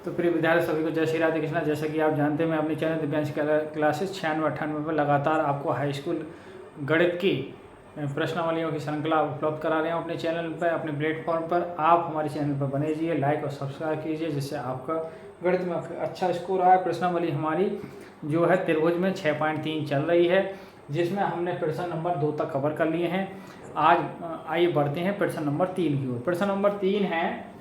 तो प्रिय विद्यार्थी सभी को जय श्री राधे कृष्णा। जैसा कि आप जानते हैं, मैं अपने चैनल दिव्यांश क्लासेस 96-98 पर लगातार आपको हाई स्कूल गणित की प्रश्नावलियों की श्रृंखला उपलब्ध करा रहे हैं अपने चैनल पर, अपने प्लेटफॉर्म पर। आप हमारे चैनल पर बने रहिए, लाइक और सब्सक्राइब कीजिए, जिससे आपका गणित में अच्छा स्कोर आए। प्रश्नावली हमारी जो है त्रिभुज में 6.3 चल रही है, जिसमें हमने प्रश्न नंबर 2 तक कवर कर लिए हैं। आज आइए बढ़ते हैं प्रश्न नंबर 3 की ओर। प्रश्न नंबर 3 है,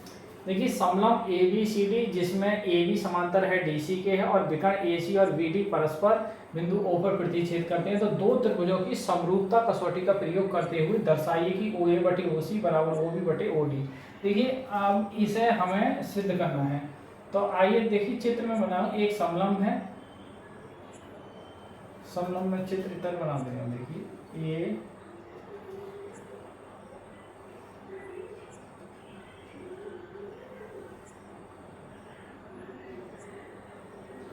देखिए समलंब ए बी सी डी, जिसमें ए बी समांतर है डी सी के है और विकर्ण ए सी और बी डी परस्पर बिंदु ओ पर प्रतिच्छेद करते हैं, तो दो त्रिभुजों की समरूपता कसौटी का प्रयोग करते हुए दर्शाइए कि ओ ए बटे ओ सी बराबर ओ बी बटे ओ डी। देखिए अब इसे हमें सिद्ध करना है, तो आइए देखिए चित्र में बनाओ। एक समलंब है, समलंब में चित्र इधर बना देंगे। देखिए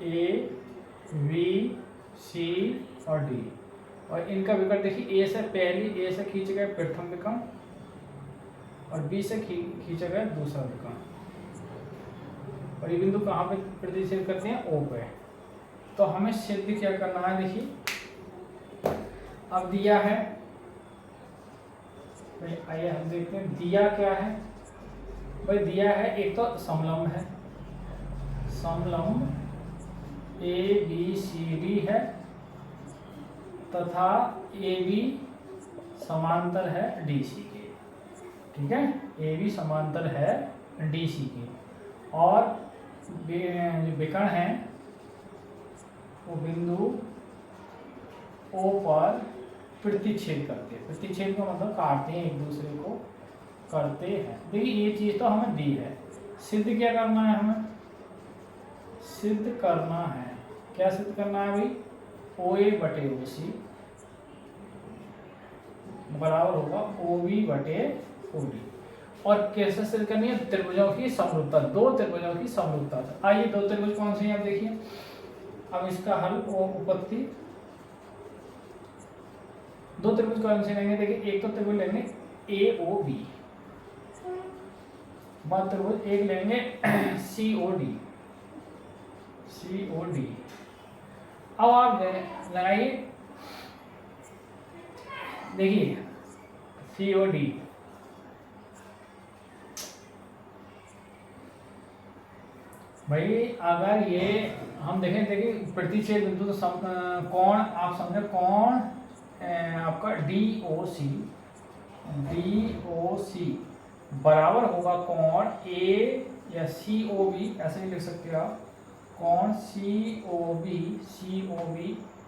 ए बी सी और डी, और इनका विकर्ण देखिए, ए से पहली, ए से खींचे गए प्रथम विकर्ण और बी से खींचा गया दूसरा विकर्ण, और ये बिंदु कहाँ पे प्रतिच्छेद करते हैं? ओ पे। तो हमें सिद्ध क्या करना है? देखिए अब दिया है, आइए हम देखते हैं दिया क्या है। भाई दिया है, एक तो समलंब है, समलंब ए बी सी डी है तथा ए बी समांतर है डी सी के। ठीक है, ए बी समांतर है डी सी के, और जो विकर्ण है वो बिंदु ओ पर प्रतिच्छेद करते हैं। प्रतिच्छेद का मतलब काटते हैं, एक दूसरे को करते हैं। देखिए ये चीज तो हमें दी है, सिद्ध क्या करना है? हमें सिद्ध करना है, क्या सिद्ध करना है भाई? ओ ए बटे ओ सी बराबर होगा ओ बी बटे ओ डी। और कैसे सिद्ध करनी है? त्रिभुजों की समरूपता, दो त्रिभुजों की समरूपता। आइए दो त्रिभुज कौन से हैं आप देखिए। अब इसका हल उपपत्ति, दो त्रिभुज कौन से लेंगे? देखिए एक तो त्रिभुज लेंगे ए ओ बी, बाद त्रिभुज एक लेंगे सी ओ डी, सी ओ डी। अब आप लगाइए, देखिए सी ओ डी, भाई अगर ये हम देखें, देखिए प्रतिच्छेद बिंदु तो कोण आप समझे, कोण आपका डी ओ सी बराबर होगा कोण ए या सी ओ बी, ऐसे ही लिख सकते हो आप, कोण सी ओ बी,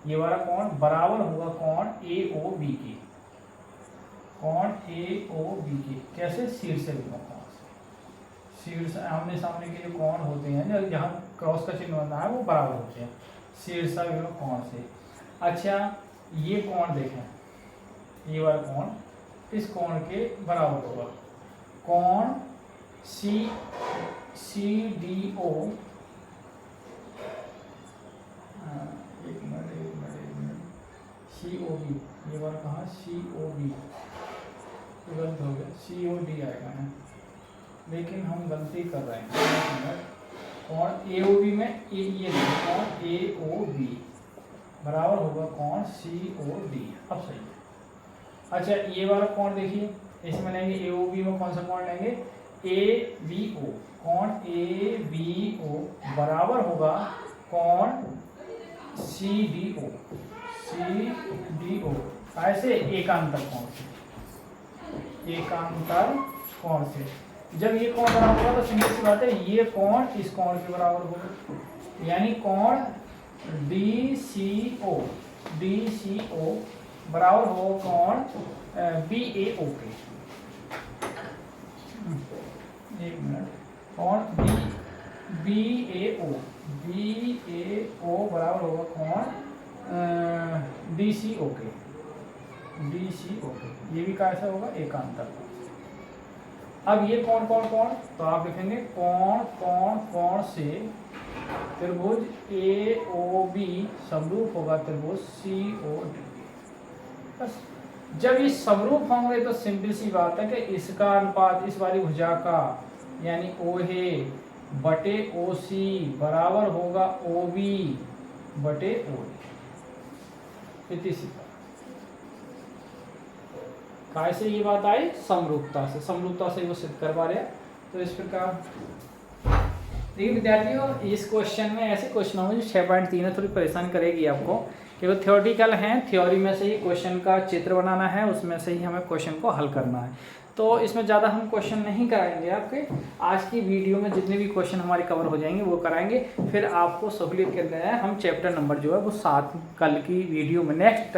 ये वाला कोण बराबर होगा कोण ए ओ बी के, कोण ए ओ बी के। कैसे? शीर्ष विकर्ण कोण से, शीर्ष आमने सामने के जो कोण होते हैं, जहाँ क्रॉस का चिन्ह बनता है वो बराबर होते हैं शीर्ष विकर्ण कोण से। अच्छा ये कोण देखें, ये वाला कोण इस कोण के बराबर होगा कोण सी डी ओ, एक मिनट, सी ओ बी, ये बार कहाँ? सी ओ बी, गलत हो गया, सी ओ डी आएगा ना, लेकिन हम गलती कर रहे हैं। कोण ए ओ बी में ये कोण ए ओ बी बराबर होगा कोण सी ओ डी। अब सही है। अच्छा ये वाला कोण देखिए, इसमें लेंगे ए ओ बी में कौन सा कोण लेंगे? ए बी ओ, कोण ए बी ओ बराबर होगा कोण सी डी ओ, ऐसे एकांतर कोण से, एकांतर कोण से। जब ये कोण बराबर होगा तो सिंपल सी बात है, ये कोण इस कोण के बराबर होगा, यानी कोण डी सी ओ बराबर होगा कोण बी ए ओ के। एक मिनट, कोण बी ए ओ बराबर होगा कोण डी सी ओ के, ये भी कैसा होगा? एकांतर। अब ये कोण तो आप लिखेंगे कोण से त्रिभुज ए ओ बी समरूप होगा त्रिभुज सी ओ डी। बस जब ये समरूप होंगे तो सिंपल सी बात है कि इसका अनुपात इस वाली भुजा का, यानी ओ ए बटे ओ सी बराबर होगा ओ बी बटे ओ डी। इतनी सी काय से ये बात आई, समरूपता से, समरूपता से वो सिद्ध करवा रहे हैं। तो इस प्रकार देखिए विद्यार्थियों, इस क्वेश्चन में ऐसे क्वेश्चन होंगे जो 6.3 है, थोड़ी परेशान करेगी आपको, कि वो थ्योरेटिकल हैं, थ्योरी में से ही क्वेश्चन का चित्र बनाना है, उसमें से ही हमें क्वेश्चन को हल करना है। तो इसमें ज़्यादा हम क्वेश्चन नहीं कराएंगे आपके, आज की वीडियो में जितने भी क्वेश्चन हमारे कवर हो जाएंगे वो कराएंगे। फिर आपको सहूलियत के लिए हम चैप्टर नंबर जो है वो 7 कल की वीडियो में नेक्स्ट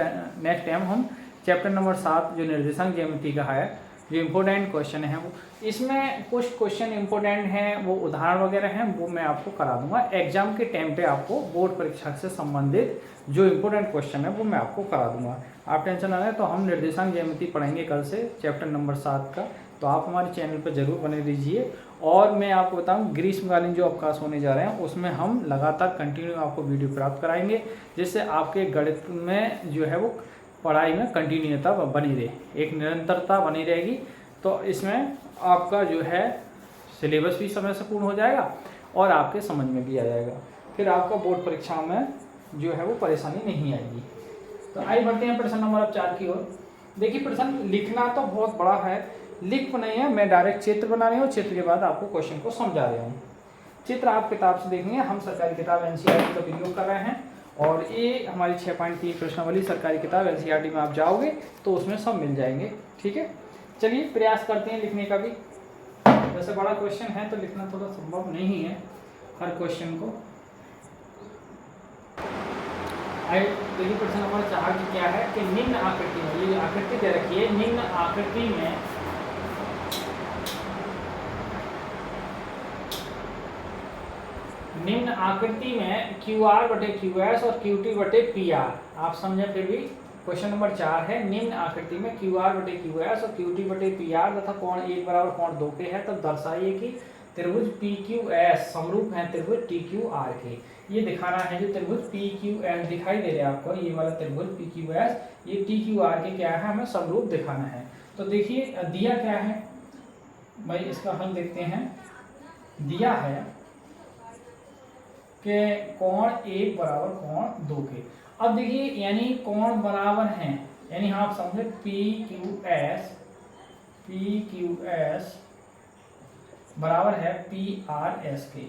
टाइम हम चैप्टर नंबर 7 जो निर्देशांक ज्यामिति का है, जो इम्पोर्टेंट क्वेश्चन है वो, इसमें कुछ क्वेश्चन इम्पोर्टेंट हैं, वो उदाहरण वगैरह हैं, वो मैं आपको करा दूंगा एग्जाम के टाइम पे। आपको बोर्ड परीक्षा से संबंधित जो इम्पोर्टेंट क्वेश्चन है वो मैं आपको करा दूंगा, आप टेंशन ना लें। तो हम निर्देशांक ज्यामिति पढ़ेंगे कल से चैप्टर नंबर 7 का, तो आप हमारे चैनल पर जरूर बने रहिए। और मैं आपको बताऊँ ग्रीष्मकालीन जो अवकाश होने जा रहे हैं उसमें हम लगातार कंटिन्यू आपको वीडियो प्राप्त कराएंगे, जिससे आपके गणित में जो है वो पढ़ाई में कंटिन्यूता बनी रहे, एक निरंतरता बनी रहेगी। तो इसमें आपका जो है सिलेबस भी समय से पूर्ण हो जाएगा और आपके समझ में भी आ जाएगा, फिर आपका बोर्ड परीक्षा में जो है वो परेशानी नहीं आएगी। तो आइए बढ़ते हैं प्रश्न नंबर 4 की ओर। देखिए प्रश्न लिखना तो बहुत बड़ा है, लिख नहीं है, मैं डायरेक्ट चित्र बना रही हूँ, चित्र के बाद आपको क्वेश्चन को समझा रहा हूँ। चित्र आप किताब से देखेंगे, हम सरकारी किताब एनसीईआरटी का प्रयोग कर रहे हैं, और ये हमारी 6.3 प्रश्नावली सरकारी किताब एनसीईआरटी में आप जाओगे तो उसमें सब मिल जाएंगे। ठीक है, चलिए प्रयास करते हैं लिखने का भी। वैसे बड़ा क्वेश्चन है तो लिखना थोड़ा संभव नहीं है हर क्वेश्चन को। देखिए प्रश्न नंबर 4 की क्या है कि निम्न आकृति में, ये आकृति दे रखी है, निम्न आकृति में निम्न आकृति में QR बटे QS और QT बटे PR, आप समझे। फिर भी क्वेश्चन नंबर 4 है, निम्न आकृति में QR बटे QS और QT बटे PR तथा कोण 1 बराबर कोण 2 के है, तब दर्शाइए कि त्रिभुज PQS समरूप है त्रिभुज TQR के। ये दिखाना है जो त्रिभुज PQS दिखाई दे रहा है आपको, ये वाला त्रिभुज PQS, ये TQR के क्या है, हमें समरूप दिखाना है। तो देखिए दिया क्या है भाई, इसका हल देखते हैं। दिया है कि कोण 1 बराबर कोण 2 के। अब देखिए यानी कोण बराबर हैं, यानी आप समझे PQS बराबर है PRS के,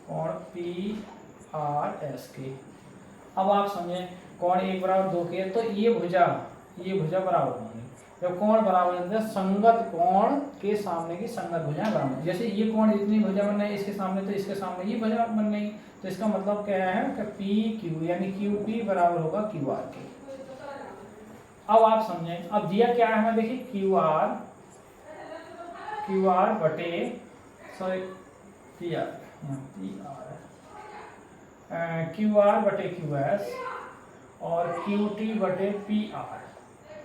कोण PRS के। अब आप समझे कोण 1 बराबर 2 के, तो ये भुजा बराबर होंगी। जब कोण बराबर होते हैं, संगत कोण के सामने की संगत भुजाएं बराबर। जैसे ये कोण इतनी भुजा बन रही है इसके सामने, तो इसके सामने ये भुजा बन रही, तो इसका मतलब क्या है कि PQ यानी QP बराबर होगा QR के। अब आप समझें, अब दिया क्या है हमें, देखिए QR बटे QR बटे QS और QT बटे PR।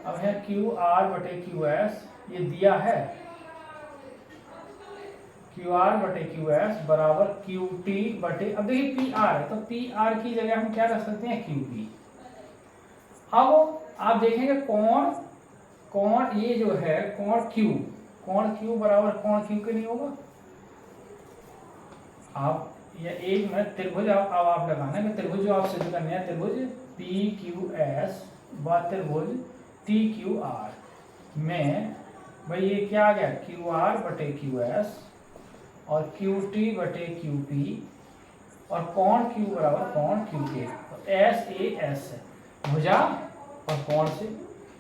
अब है QR बटे QS, ये दिया है QR बटे QS बराबर QT बटे, अब देखिए PR है तो PR की जगह हम क्या रख सकते हैं, QP। अब आप देखेंगे कोण ये जो है कोण Q बराबर कोण Q के नहीं होगा। आप ये एक मिनट त्रिभुज अब आप लगाना है, त्रिभुज जो आप सिद्ध करने हैं, त्रिभुज PQS व त्रिभुज TQR में भाई ये क्या आ गया, QR बटे QS और QT बटे QP और कोण Q बराबर कोण QK। तो SAS है भुजा और कोण से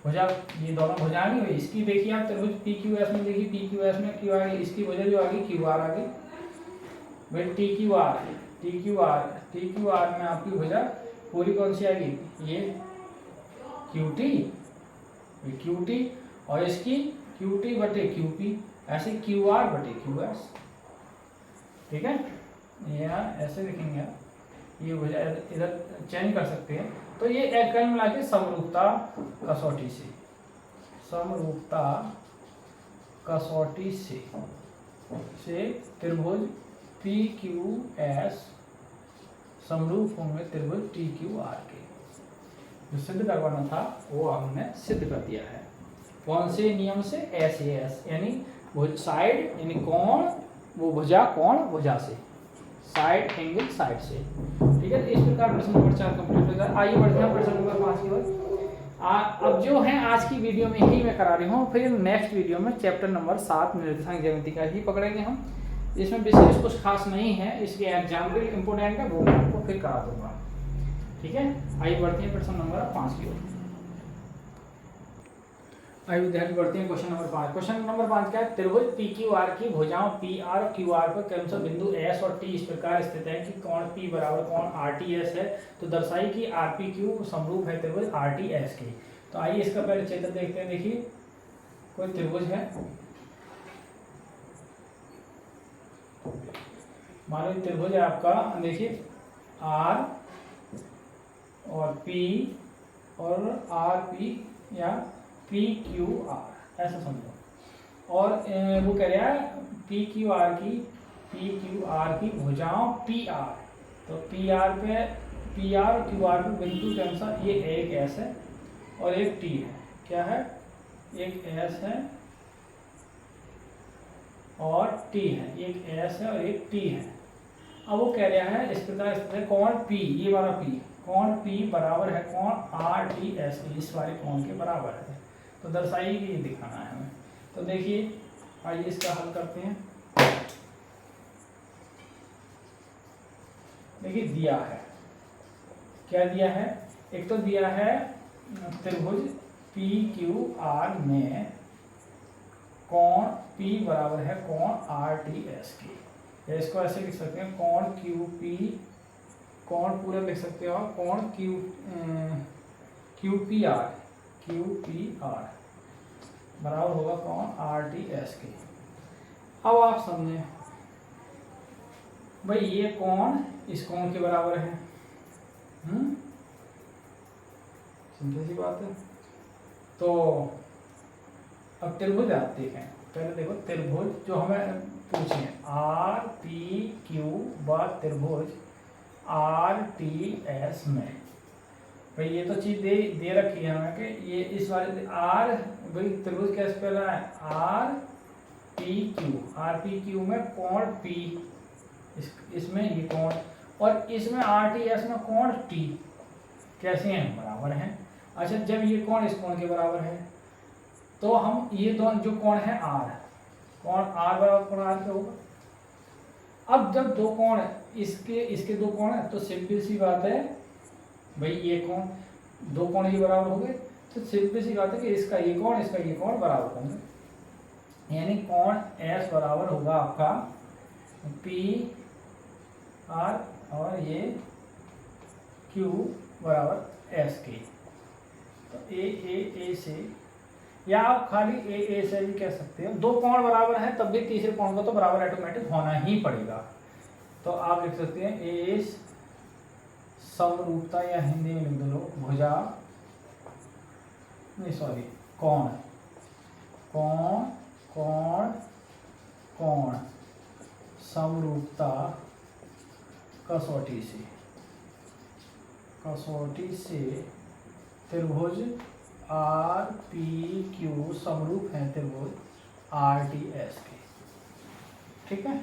भुजा, ये दोनों भुजा नहीं हुई। इसकी देखिए आप त्रिभुज PQS में, देखिए PQS में Q आ गई, इसकी भुजा जो आ गई QR आ गई भाई TQR में आपकी भुजा पूरी कौन सी आ गई, ये QT और इसकी QT बटे QP, ऐसे QR बटे QS। ठीक है, यहाँ ऐसे लिखेंगे आप, ये भुजा इधर चेंज कर सकते हैं। तो ये एक कल मिला के समरूपता कसौटी से त्रिभुज PQS समरूप होंगे त्रिभुज TQR के। जो सिद्ध करवाना था वो हमने सिद्ध कर दिया है। कौन से नियम से, SAS यानी साइड यानी कोण वो भुजा कोण भुजा से, साइड एंगल साइड से। ठीक है, तो इस प्रकार प्रश्न नंबर 4 कंप्लीट हो गया। आइए बढ़ते हैं प्रश्न नंबर 5 की ओर। अब जो है आज की वीडियो में ही मैं करा रही हूँ, फिर नेक्स्ट वीडियो में चैप्टर नंबर 7 निर्देशांक ज्यामिति का ही पकड़ेंगे हम। इसमें विशेष कुछ खास नहीं है, इसके एग्जाम्पल इंपोर्टेंट है, वो मैं आपको फिर करा दूंगा। ठीक है, आइए बढ़ते हैं प्रश्न नंबर 5 की ओर। आइए विद्यार्थी बढ़ते हैं क्वेश्चन नंबर 5। क्वेश्चन नंबर 5 क्या है? त्रिभुज पी क्यू आर की भुजाओं पी आर और क्यू आर पर क्रमशः बिंदु एस और टी इस प्रकार स्थित है कि कोण पी बराबर कोण आर टी एस है, तो दर्शाई कि आर पी क्यू समरूप है त्रिभुज आर टी एस के। तो आइए इसका पहले चित्र देखते हैं। देखिए, कोई त्रिभुज है, मान लो त्रिभुज है आपका, देखिए आर और पी और आर पी या पी क्यू आर, ऐसा समझो। और वो कह रहा है पी क्यू आर की भुजाओं पी आर, तो पी आर और क्यू आर पे बिंदु के अनुसार ये एक एस है और एक टी है। क्या है? एक एस है और टी है, एक एस है और एक टी है। अब वो कह रहा है इस प्रकार कोण पी, ये वाला पी, कोण पी बराबर है कोण आर टी एस, इस वाले कोण के बराबर है, तो दर्शाइए कि ये दिखाना है हमें। तो देखिए, आइए इसका हल करते हैं। देखिए दिया है, क्या दिया है? एक तो दिया है त्रिभुज पी क्यू आर में कोण पी बराबर है कोण आर टी एस की, या इसको ऐसे लिख सकते हैं कोण क्यू पी, कोण पूरा लिख सकते हो आप, कोण क्यू पी आर बराबर होगा कोण आर टी एस के। अब आप समझें भाई, ये कोण इस कोण के बराबर है, समझे सी बात है। तो अब त्रिभुज आप देखें, पहले देखो त्रिभुज जो हमें पूछे आर पी क्यू व त्रिभुज आर टी एस में, भाई ये तो चीज दे रखी है हमें कि ये इस वाले आर, भाई त्रिभुज कैसे पहला है आर पी क्यू में कोण पी, इसमें ये कोण, और इसमें आर टी एस में कोण टी कैसे हैं? बराबर हैं। अच्छा, जब ये कोण इस कोण के बराबर है तो हम ये दोनों जो कोण है आर, कोण आर बराबर कोण आर के होगा। अब जब दो कोण इसके दो कोण है तो सिंपल सी बात है भाई, ये कोण दो कोण ये बराबर हो गए, तो सिंपल सी बात है कि इसका ये कोण बराबर होंगे, यानी कोण एस बराबर होगा आपका पी आर और ये क्यू बराबर एस के। तो ए से, या आप खाली ए से भी कह सकते हो। दो कोण बराबर है तब भी तीसरे कोण को तो बराबर ऑटोमेटिक होना ही पड़ेगा, तो आप लिख सकते हैं ए समरूपता, या हिंदी में लिख दो लोग भुजा, नहीं सॉरी कोण, कोण कोण कोण समरूपता कसौटी से त्रिभुज आर पी क्यू समरूप है त्रिभुज आर टी एस के। ठीक है,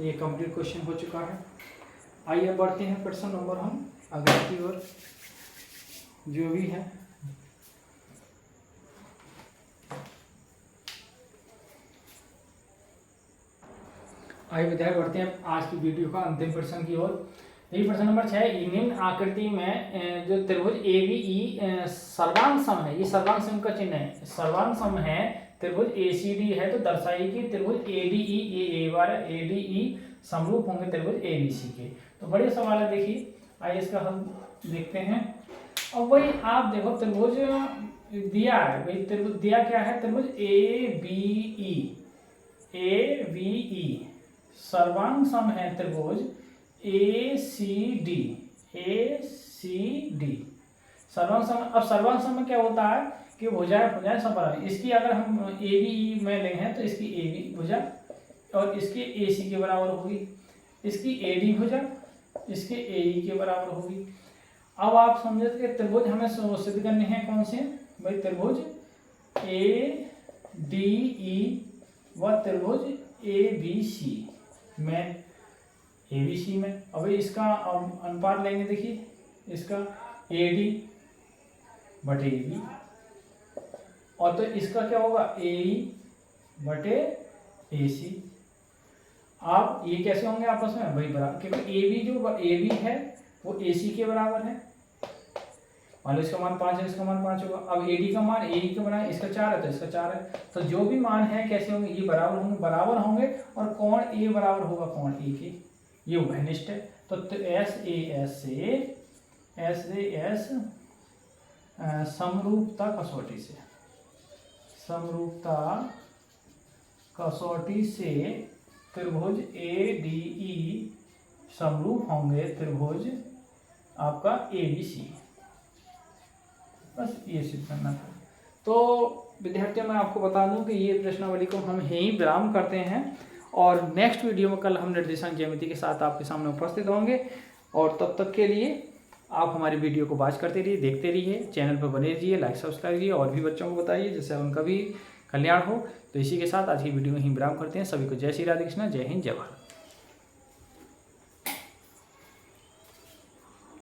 ये कंप्लीट क्वेश्चन हो चुका है। आइए बढ़ते हैं प्रश्न नंबर हम अगले की ओर, जो भी है। आइए विद्यार्थी बढ़ते हैं आज की वीडियो का अंतिम प्रश्न की ओर। यही प्रश्न नंबर 6, निम्न आकृति में जो त्रिभुज ए बी ई सर्वांग सम है, ये सर्वांग सम का चिन्ह है, सर्वांग सम है, त्रिभुज ए सी डी है, तो दर्शाइए कि त्रिभुज ए डी ई समरूप होंगे त्रिभुज ए बी सी के। तो बड़े सवाल है, देखिए आइए इसका हल देखते हैं। अब वही आप देखो त्रिभुज दिया है, भाई त्रिभुज दिया क्या है? त्रिभुज ए बी ई सर्वांग सम है त्रिभुज ए सी डी सर्वांग सम। अब सर्वांग सम में क्या होता है कि भुजाएं समबराबर, इसकी अगर हम ए बी ई में ले हैं तो इसकी ए बी भुजा और इसकी ए सी के बराबर होगी, इसकी ए डी भुजा इसके ए ई के बराबर होगी। अब आप समझे कि त्रिभुज हमें सिद्ध करने हैं कौन से? भाई त्रिभुज ए डी ई व त्रिभुज ए बी सी, में ABC में। अब इसका अनुपात लेंगे, देखिए इसका AD बटे AB, और तो इसका क्या होगा AE बटे AC। आप ये कैसे होंगे आपस में वही बराबर, क्योंकि AB है वो AC के बराबर है। मान लो इसका मान 5 है, इसका मान 5 होगा। अब AD का मान AE के बराबर, इसका 4 है तो इसका 4 है। तो जो भी मान है कैसे होंगे, ये बराबर होंगे और कोण A बराबर होगा कोण A के, ये घनिष्ठ है। तो SAS समरूपता कसौटी से त्रिभुज ADE समरूप होंगे त्रिभुज आपका ABC। बस ये सिद्ध करना था। तो विद्यार्थियों मैं आपको बता दूं कि ये प्रश्नावली को हम यहीं विराम करते हैं, और नेक्स्ट वीडियो में कल हम निर्देशांक ज्यामिति के साथ आपके सामने उपस्थित होंगे। और तब तक के लिए आप हमारी वीडियो को वॉच करते रहिए, देखते रहिए, चैनल पर बने रहिए, लाइक सब्सक्राइब कीजिए और भी बच्चों को बताइए जिससे उनका भी कल्याण हो। तो इसी के साथ आज की वीडियो में ही विराम करते हैं। सभी को जय श्री राधे कृष्ण, जय हिंद, जय भारत।